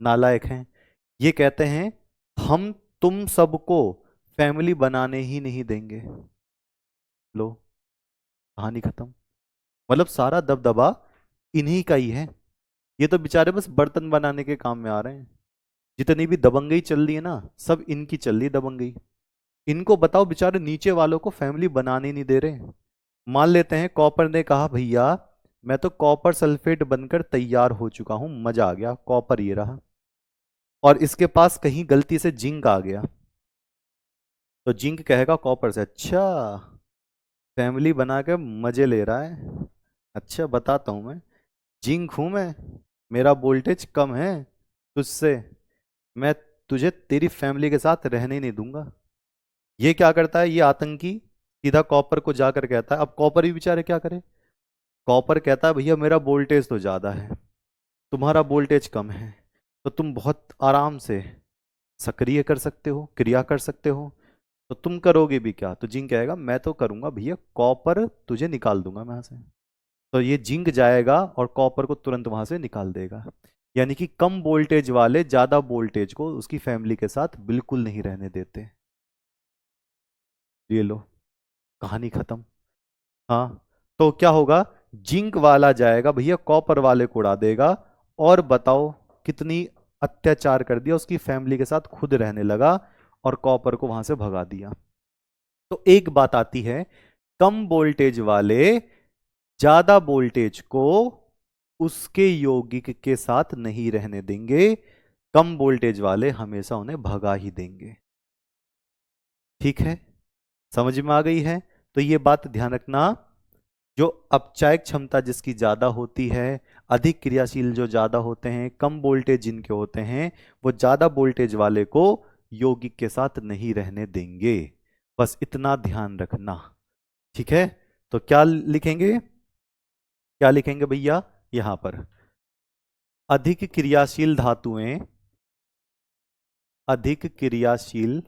नालायक हैं, ये कहते हैं हम तुम सबको फैमिली बनाने ही नहीं देंगे। लो, कहानी खत्म। मतलब सारा दबदबा इन्हीं का ही है। ये तो बेचारे बस बर्तन बनाने के काम में आ रहे हैं। जितनी भी दबंगई चल रही है ना, सब इनकी चल रही है दबंगई। इनको बताओ, बेचारे नीचे वालों को फैमिली बनाने नहीं दे रहे। मान लेते हैं कॉपर ने कहा भैया मैं तो कॉपर सल्फेट बनकर तैयार हो चुका हूं, मजा आ गया, कॉपर ये रहा, और इसके पास कहीं गलती से जिंक आ गया, तो जिंक कहेगा कॉपर से अच्छा फैमिली बना के मजे ले रहा है, अच्छा बताता हूं मैं, जिंक हूं मैं, मेरा वोल्टेज कम है तुझसे, मैं तुझे तेरी फैमिली के साथ रहने ही नहीं दूंगा। ये क्या करता है, ये आतंकी सीधा कॉपर को जाकर कहता है, अब कॉपर भी बेचारे क्या करे, कॉपर कहता है भैया मेरा वोल्टेज तो ज्यादा है, तुम्हारा वोल्टेज कम है, तो तुम बहुत आराम से सक्रिय कर सकते हो, क्रिया कर सकते हो, तो तुम करोगे भी क्या? तो जिंक कहेगा मैं तो करूंगा भैया, कॉपर तुझे निकाल दूंगा मैं यहाँ से। तो ये जिंक जाएगा और कॉपर को तुरंत वहां से निकाल देगा। यानी कि कम वोल्टेज वाले ज्यादा वोल्टेज को उसकी फैमिली के साथ बिल्कुल नहीं रहने देते। ये लो, कहानी खत्म। हाँ, तो क्या होगा, जिंक वाला जाएगा भैया कॉपर वाले को उड़ा देगा, और बताओ कितनी अत्याचार कर दिया, उसकी फैमिली के साथ खुद रहने लगा और कॉपर को वहां से भगा दिया। तो एक बात आती है, कम वोल्टेज वाले ज्यादा वोल्टेज को उसके यौगिक के साथ नहीं रहने देंगे, कम वोल्टेज वाले हमेशा उन्हें भगा ही देंगे। ठीक है, समझ में आ गई है? तो ये बात ध्यान रखना, जो अपचायक क्षमता जिसकी ज्यादा होती है, अधिक क्रियाशील जो ज्यादा होते हैं, कम वोल्टेज जिनके होते हैं, वो ज्यादा वोल्टेज वाले को यौगिक के साथ नहीं रहने देंगे। बस इतना ध्यान रखना। ठीक है, तो क्या लिखेंगे, क्या लिखेंगे भैया यहां पर? अधिक क्रियाशील धातुएं, अधिक क्रियाशील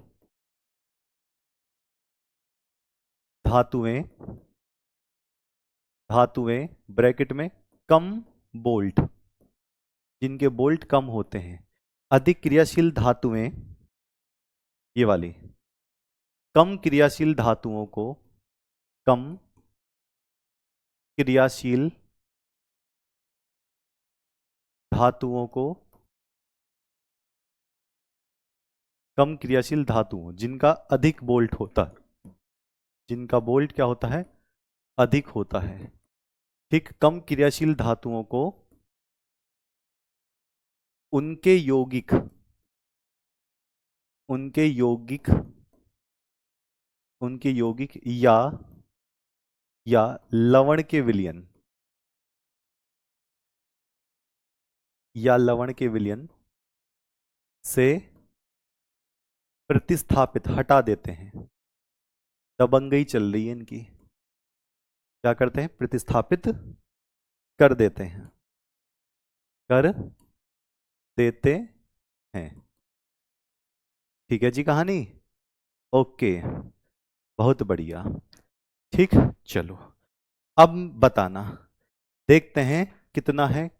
धातुएं, धातुएं ब्रैकेट में कम बोल्ट, जिनके बोल्ट कम होते हैं, अधिक क्रियाशील धातुएं, ये वाली, कम क्रियाशील धातुओं को, कम क्रियाशील धातुओं को कम क्रियाशील धातुओं जिनका अधिक बोल्ट होता है, जिनका बोल्ट क्या होता है, अधिक होता है। ठीक, कम क्रियाशील धातुओं को उनके यौगिक, उनके यौगिक, उनके यौगिक या लवण के विलयन, या लवण के विलयन से प्रतिस्थापित, हटा देते हैं। दबंगई चल रही है इनकी। क्या करते हैं, प्रतिस्थापित कर देते हैं, कर देते हैं। ठीक है जी कहानी, ओके, बहुत बढ़िया। ठीक, चलो अब बताना, देखते हैं कितना है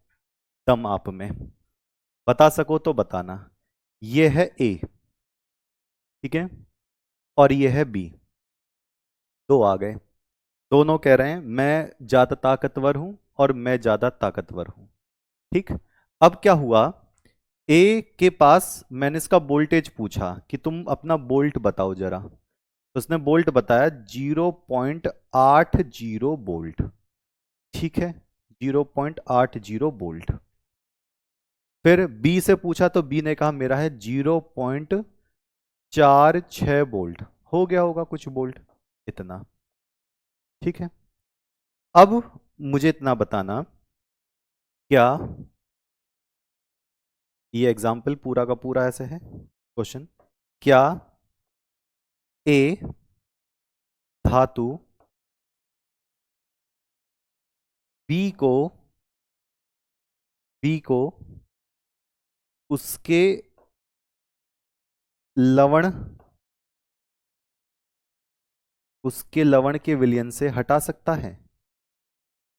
दम आप में। बता सको तो बताना। ये है ए, ठीक है, और ये है बी, दो आ गए। दोनों कह रहे हैं मैं ज्यादा ताकतवर हूं और मैं ज्यादा ताकतवर हूं। ठीक, अब क्या हुआ, ए के पास मैंने इसका वोल्टेज पूछा कि तुम अपना बोल्ट बताओ जरा, तो उसने बोल्ट बताया 0.80 बोल्ट। ठीक है, 0.80 बोल्ट। फिर बी से पूछा तो बी ने कहा मेरा है 0.46 बोल्ट, हो गया होगा कुछ बोल्ट इतना। ठीक है, अब मुझे इतना बताना, क्या ये एग्जाम्पल पूरा का पूरा ऐसे है क्वेश्चन, क्या ए धातु बी को, बी को उसके लवण, उसके लवण के विलयन से हटा सकता है,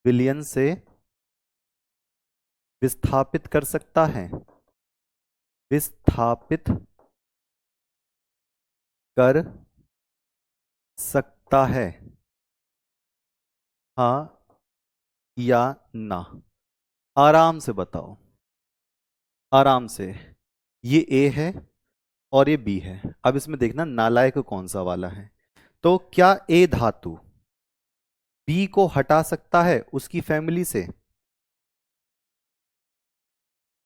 विलयन से विस्थापित कर सकता है, विस्थापित कर सकता है, हाँ या ना। आराम से बताओ, आराम से। ये ए है और ये बी है। अब इसमें देखना नालायक कौन सा वाला है। तो क्या ए धातु बी को हटा सकता है उसकी फैमिली से,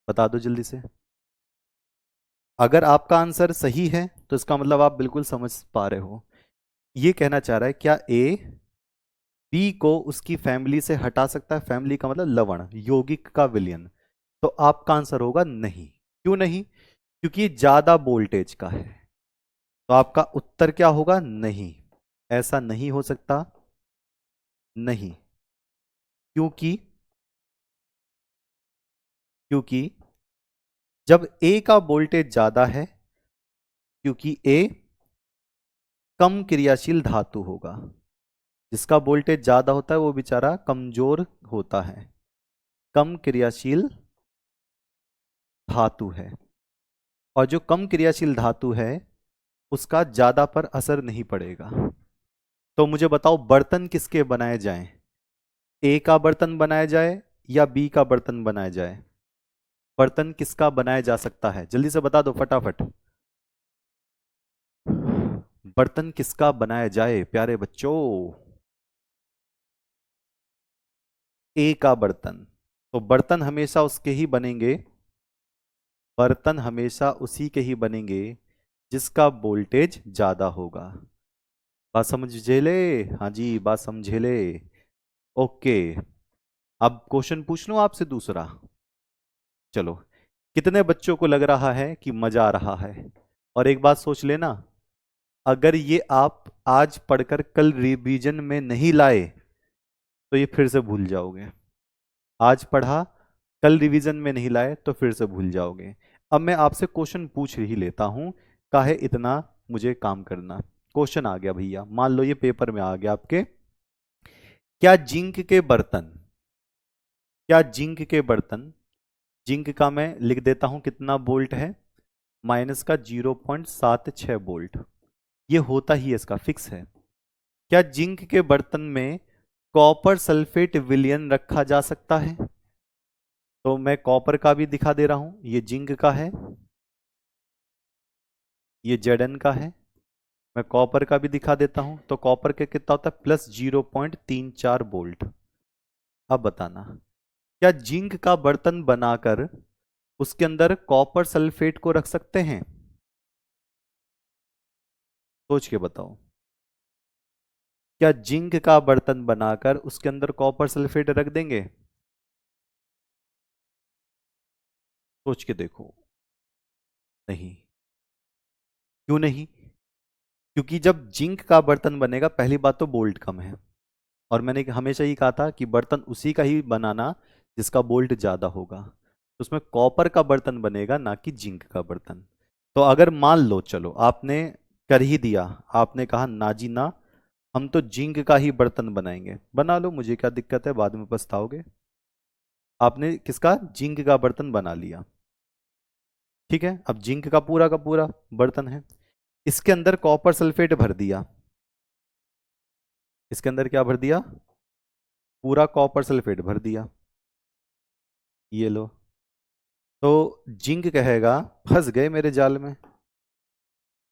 बता दो जल्दी से। अगर आपका आंसर सही है तो इसका मतलब आप बिल्कुल समझ पा रहे हो। ये कहना चाह रहा है क्या ए बी को उसकी फैमिली से हटा सकता है, फैमिली का मतलब लवण, यौगिक का विलयन। तो आपका आंसर होगा नहीं। क्यों नहीं, क्योंकि ये ज्यादा वोल्टेज का है। तो आपका उत्तर क्या होगा, नहीं, ऐसा नहीं हो सकता, नहीं। क्योंकि, क्योंकि जब ए का वोल्टेज ज्यादा है, क्योंकि ए कम क्रियाशील धातु होगा, जिसका वोल्टेज ज्यादा होता है वो बेचारा कमजोर होता है, कम क्रियाशील धातु है। और जो कम क्रियाशील धातु है उसका ज्यादा पर असर नहीं पड़ेगा। तो मुझे बताओ बर्तन किसके बनाए जाएं, ए का बर्तन बनाया जाए या बी का बर्तन बनाया जाए, बर्तन किसका बनाया जा सकता है, जल्दी से बता दो फटाफट। बर्तन किसका बनाया जाए प्यारे बच्चों, ए का बर्तन। तो बर्तन हमेशा उसके ही बनेंगे, बर्तन हमेशा उसी के ही बनेंगे जिसका वोल्टेज ज्यादा होगा। बात समझे ले, हाँ जी बात समझे ले। ओके, अब क्वेश्चन पूछ लूं आपसे दूसरा। चलो, कितने बच्चों को लग रहा है कि मजा आ रहा है। और एक बात सोच लेना, अगर ये आप आज पढ़कर कल रिवीजन में नहीं लाए तो ये फिर से भूल जाओगे। आज पढ़ा, कल रिवीजन में नहीं लाए तो फिर से भूल जाओगे। अब मैं आपसे क्वेश्चन पूछ ही लेता हूं, काहे इतना मुझे काम करना। क्वेश्चन आ गया भैया, मान लो ये पेपर में आ गया आपके। क्या जिंक के बर्तन, क्या जिंक के बर्तन, जिंक का मैं लिख देता हूं कितना वोल्ट है, माइनस का 0.76 वोल्ट, ये होता ही इसका फिक्स है। क्या जिंक के बर्तन में कॉपर सल्फेट विलयन रखा जा सकता है, तो मैं कॉपर का भी दिखा दे रहा हूं, ये जिंक का है, ये Zn का है। मैं कॉपर का भी दिखा देता हूं, तो कॉपर के कितना होता है प्लस 0.34 वोल्ट। अब बताना, क्या जिंक का बर्तन बनाकर उसके अंदर कॉपर सल्फेट को रख सकते हैं? सोच के बताओ। क्या जिंक का बर्तन बनाकर उसके अंदर कॉपर सल्फेट रख देंगे? सोच के देखो। नहीं। क्यों नहीं? क्योंकि जब जिंक का बर्तन बनेगा, पहली बात तो बोल्ट कम है, और मैंने हमेशा ही कहा था कि बर्तन उसी का ही बनाना जिसका बोल्ट ज्यादा होगा। तो उसमें कॉपर का बर्तन बनेगा, ना कि जिंक का बर्तन। तो अगर मान लो, चलो आपने कर ही दिया, आपने कहा ना जी ना, हम तो जिंक का ही बर्तन बनाएंगे, बना लो, मुझे क्या दिक्कत है, बाद में पछताओगे। आपने किसका, जिंक का बर्तन बना लिया। ठीक है, अब जिंक का पूरा बर्तन है, इसके अंदर कॉपर सल्फेट भर दिया। इसके अंदर क्या भर दिया? पूरा कॉपर सल्फेट भर दिया। ये लो। तो जिंक कहेगा फंस गए मेरे जाल में,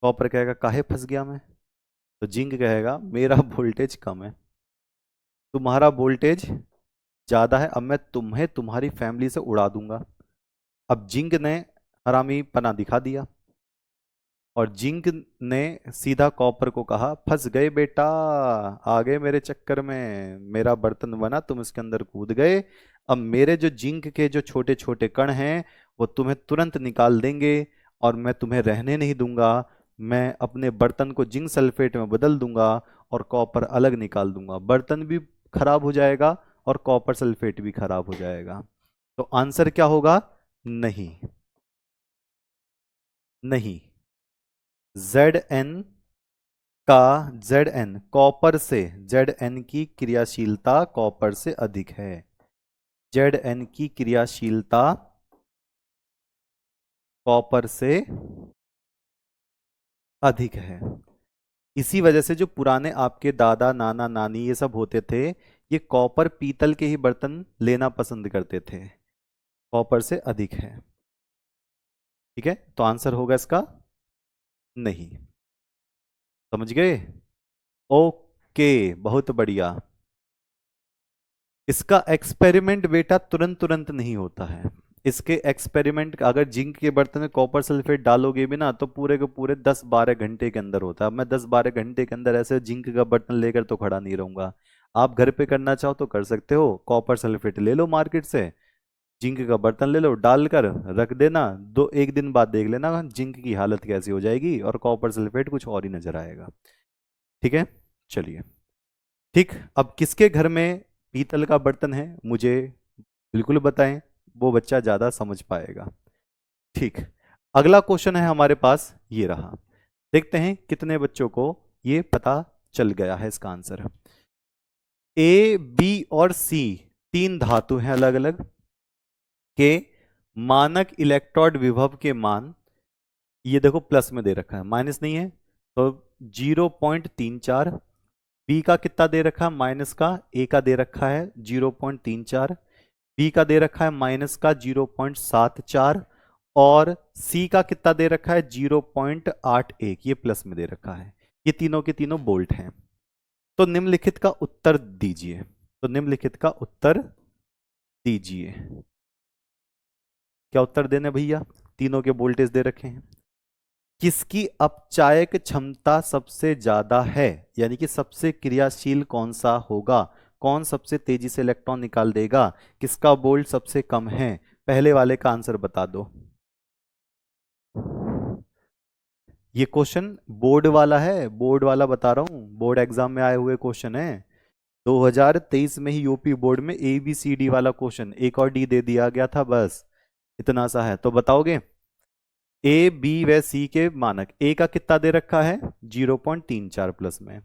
कॉपर कहेगा काहे फंस गया मैं। तो जिंक कहेगा मेरा वोल्टेज कम है, तुम्हारा वोल्टेज ज्यादा है, अब मैं तुम्हें तुम्हारी फैमिली से उड़ा दूंगा। अब जिंक ने हरामी पना दिखा दिया, और जिंक ने सीधा कॉपर को कहा फंस गए बेटा, आ गए मेरे चक्कर में, मेरा बर्तन बना, तुम इसके अंदर कूद गए। अब मेरे जो जिंक के जो छोटे छोटे कण हैं वो तुम्हें तुरंत निकाल देंगे, और मैं तुम्हें रहने नहीं दूंगा। मैं अपने बर्तन को जिंक सल्फेट में बदल दूंगा, और कॉपर अलग निकाल दूंगा, बर्तन भी खराब हो जाएगा और कॉपर सल्फेट भी खराब हो जाएगा। तो आंसर क्या होगा? नहीं। नहीं। Zn का, Zn कॉपर से, Zn की क्रियाशीलता कॉपर से अधिक है। Zn की क्रियाशीलता कॉपर से अधिक है। इसी वजह से जो पुराने आपके दादा नाना नानी ये सब होते थे, ये कॉपर पीतल के ही बर्तन लेना पसंद करते थे, कॉपर से अधिक है। ठीक है, तो आंसर होगा इसका नहीं। समझ गए? ओके, बहुत बढ़िया। इसका एक्सपेरिमेंट बेटा तुरंत तुरंत नहीं होता है। इसके एक्सपेरिमेंट अगर जिंक के बर्तन में कॉपर सल्फेट डालोगे भी ना, तो पूरे के पूरे 10-12 घंटे के अंदर होता है। मैं 10-12 घंटे के अंदर ऐसे जिंक का बर्तन लेकर तो खड़ा नहीं रहूंगा। आप घर पे करना चाहो तो कर सकते हो, कॉपर सल्फेट ले लो मार्केट से, जिंक का बर्तन ले लो, डालकर रख देना, 1 दिन बाद देख लेना जिंक की हालत कैसी हो जाएगी, और कॉपर सल्फेट कुछ और ही नजर आएगा। ठीक है, चलिए। ठीक, अब किसके घर में पीतल का बर्तन है, मुझे बिल्कुल बताएं, वो बच्चा ज्यादा समझ पाएगा। ठीक, अगला क्वेश्चन है हमारे पास, ये रहा। देखते हैं कितने बच्चों को ये पता चल गया है इसका आंसर। ए, बी और सी, तीन धातु हैं अलग अलग, के मानक इलेक्ट्रोड विभव के मान, ये देखो प्लस में दे रखा है, माइनस नहीं है, तो 0.34। बी का कितना दे रखा है माइनस का, ए का दे रखा है 0.34, बी का दे रखा है माइनस का 0.74, और सी का कितना दे रखा है 0.81, ये प्लस में दे रखा है। ये तीनों के तीनों बोल्ट हैं। तो निम्नलिखित का उत्तर दीजिए, तो निम्नलिखित का उत्तर दीजिए। क्या उत्तर देने भैया? तीनों के वोल्टेज दे रखे हैं। किसकी अपचायक क्षमता सबसे ज्यादा है, यानी कि सबसे क्रियाशील कौन सा होगा, कौन सबसे तेजी से इलेक्ट्रॉन निकाल देगा, किसका वोल्ट सबसे कम है? पहले वाले का आंसर बता दो। ये क्वेश्चन बोर्ड वाला है, बोर्ड वाला बता रहा हूं, बोर्ड एग्जाम में आए हुए क्वेश्चन है। 2023 में ही यूपी बोर्ड में ABCD वाला क्वेश्चन, एक और डी दे दिया गया था, बस इतना सा है। तो बताओगे? ए, बी व सी के मानक, ए का कितना दे रखा है 0.34 प्लस में,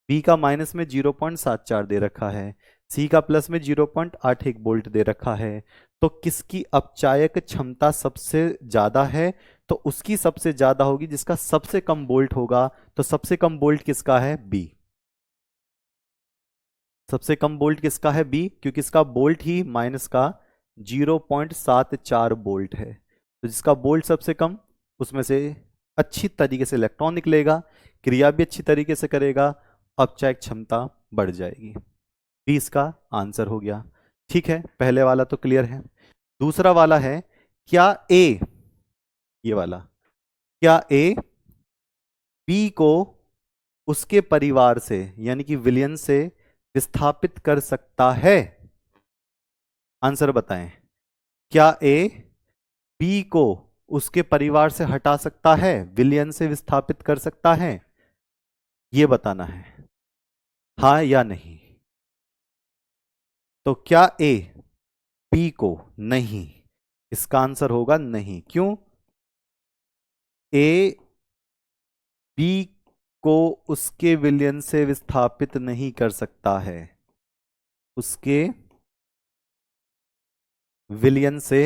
बी का माइनस में 0.74 दे रखा है, सी का प्लस में 0.81 वोल्ट दे रखा है। तो किसकी अपचायक क्षमता सबसे ज्यादा है? तो उसकी सबसे ज्यादा होगी जिसका सबसे कम वोल्ट होगा। तो सबसे कम वोल्ट किसका है? बी। सबसे कम वोल्ट किसका है? बी, क्योंकि इसका वोल्ट ही माइनस का 0.74 वोल्ट है। तो जिसका वोल्ट सबसे कम, उसमें से, अच्छी तरीके से इलेक्ट्रॉन निकलेगा, क्रिया भी अच्छी तरीके से करेगा, अपचायक क्षमता बढ़ जाएगी। 20 का आंसर हो गया। ठीक है, पहले वाला तो क्लियर है। दूसरा वाला है, क्या ए, ये वाला, क्या ए बी को उसके परिवार से यानी कि विलियन से विस्थापित कर सकता है? आंसर बताएं। क्या ए बी को उसके परिवार से हटा सकता है, विलियन से विस्थापित कर सकता है? ये बताना है, हाँ या नहीं। तो क्या ए बी को, नहीं, इसका आंसर होगा नहीं। क्यों? ए बी को उसके विलियन से विस्थापित नहीं कर सकता है, उसके विलियन से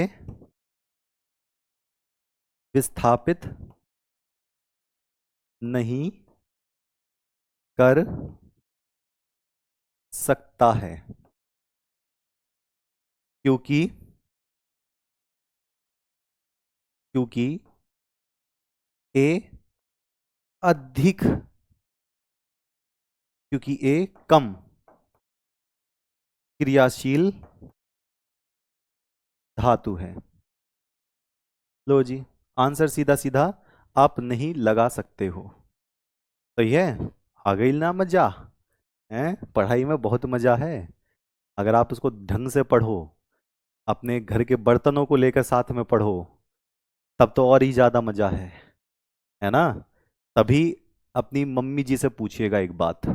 विस्थापित नहीं कर सकता है, क्योंकि क्योंकि ए अधिक, क्योंकि ए कम क्रियाशील धातु है। लो जी, आंसर सीधा सीधा आप नहीं लगा सकते हो। तो ये आ गई ना मजा है, पढ़ाई में बहुत मजा है अगर आप उसको ढंग से पढ़ो, अपने घर के बर्तनों को लेकर साथ में पढ़ो, तब तो और ही ज्यादा मजा है ना। तभी अपनी मम्मी जी से पूछिएगा एक बात।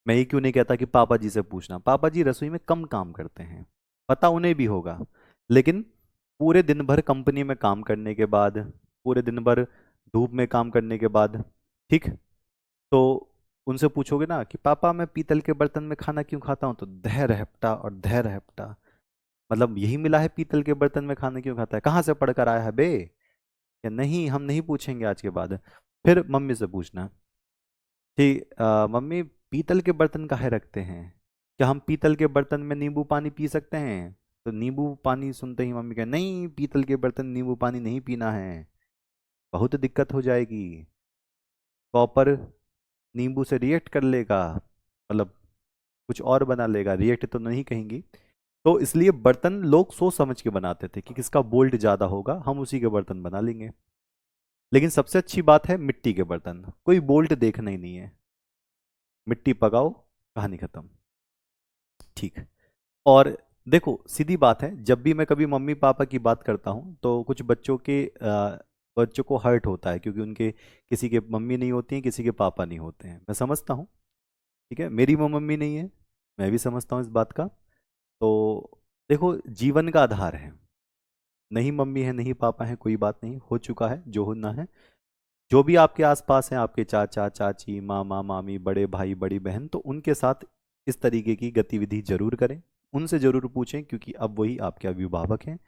मैं ये क्यों नहीं कहता कि पापा जी से पूछना, पापा जी रसोई में कम काम करते हैं, पता उन्हें भी होगा, लेकिन पूरे दिन भर कंपनी में काम करने के बाद, पूरे दिन भर धूप में काम करने के बाद, ठीक, तो उनसे पूछोगे ना कि पापा मैं पीतल के बर्तन में खाना क्यों खाता हूँ, तो धैर्य हपटा और धैर्य हपटा, मतलब यही मिला है, पीतल के बर्तन में खाना क्यों खाता है, कहाँ से पढ़कर आया है बे? या नहीं, हम नहीं पूछेंगे आज के बाद। फिर मम्मी से पूछना कि मम्मी पीतल के बर्तन काहे रखते हैं, क्या हम पीतल के बर्तन में नींबू पानी पी सकते हैं? तो नींबू पानी सुनते ही मम्मी कहे नहीं, पीतल के बर्तन नींबू पानी नहीं पीना है, बहुत दिक्कत हो जाएगी, कॉपर नींबू से रिएक्ट कर लेगा, मतलब कुछ और बना लेगा, रिएक्ट तो नहीं कहेंगी। तो इसलिए बर्तन लोग सोच समझ के बनाते थे कि किसका बोल्ट ज्यादा होगा, हम उसी के बर्तन बना लेंगे। लेकिन सबसे अच्छी बात है मिट्टी के बर्तन, कोई बोल्ट देखना ही नहीं है, मिट्टी पकाओ, कहानी खत्म। ठीक। और देखो सीधी बात है, जब भी मैं कभी मम्मी पापा की बात करता हूँ तो कुछ बच्चों को हर्ट होता है, क्योंकि उनके किसी के मम्मी नहीं होती हैं, किसी के पापा नहीं होते हैं, मैं समझता हूँ। ठीक है, मेरी वो मम्मी नहीं है, मैं भी समझता हूँ इस बात का। तो देखो, जीवन का आधार है, नहीं मम्मी है नहीं पापा है, कोई बात नहीं, हो चुका है जो होना है। जो भी आपके आसपास हैं, आपके चाचा चाची, मामा मामी, बड़े भाई बड़ी बहन, तो उनके साथ इस तरीके की गतिविधि जरूर करें, उनसे जरूर पूछें, क्योंकि अब वही आपके अभिभावक हैं।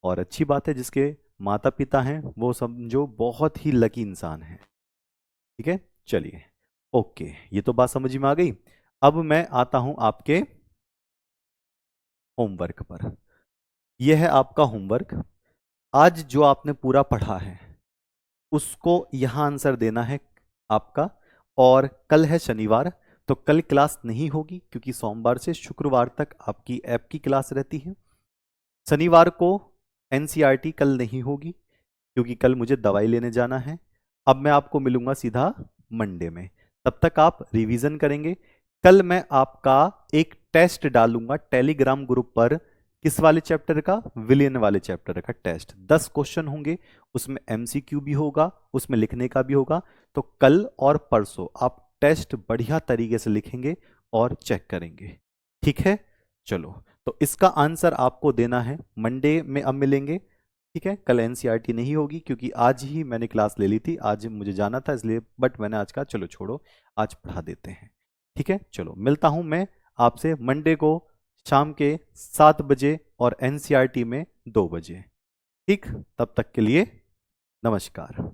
और अच्छी बात है, जिसके माता पिता हैं वो समझो बहुत ही लकी इंसान है। ठीक है, चलिए, ओके, ये तो बात समझ में आ गई। अब मैं आता हूं आपके होमवर्क पर। यह है आपका होमवर्क। आज जो आपने पूरा पढ़ा है उसको यहां आंसर देना है आपका। और कल है शनिवार, तो कल क्लास नहीं होगी, क्योंकि सोमवार से शुक्रवार तक आपकी ऐप की क्लास रहती है। शनिवार को एनसीईआरटी कल नहीं होगी, क्योंकि कल मुझे दवाई लेने जाना है। अब मैं आपको मिलूंगा सीधा मंडे में, तब तक आप रिवीजन करेंगे। कल मैं आपका एक टेस्ट डालूंगा टेलीग्राम ग्रुप पर, किस वाले चैप्टर का? विलियन वाले चैप्टर का टेस्ट। 10 क्वेश्चन होंगे, उसमें एमसीक्यू भी होगा, उसमें लिखने का भी होगा। तो कल और परसों आप टेस्ट बढ़िया तरीके से लिखेंगे और चेक करेंगे। ठीक है, चलो, तो इसका आंसर आपको देना है मंडे में, अब मिलेंगे। ठीक है, कल एनसीईआरटी नहीं होगी, क्योंकि आज ही मैंने क्लास ले ली थी, आज मुझे जाना था इसलिए, बट मैंने आज कहा चलो छोड़ो, आज पढ़ा देते हैं। ठीक है, चलो, मिलता हूं मैं आपसे मंडे को शाम के 7 बजे और एनसीईआरटी में 2 बजे। ठीक, तब तक के लिए नमस्कार।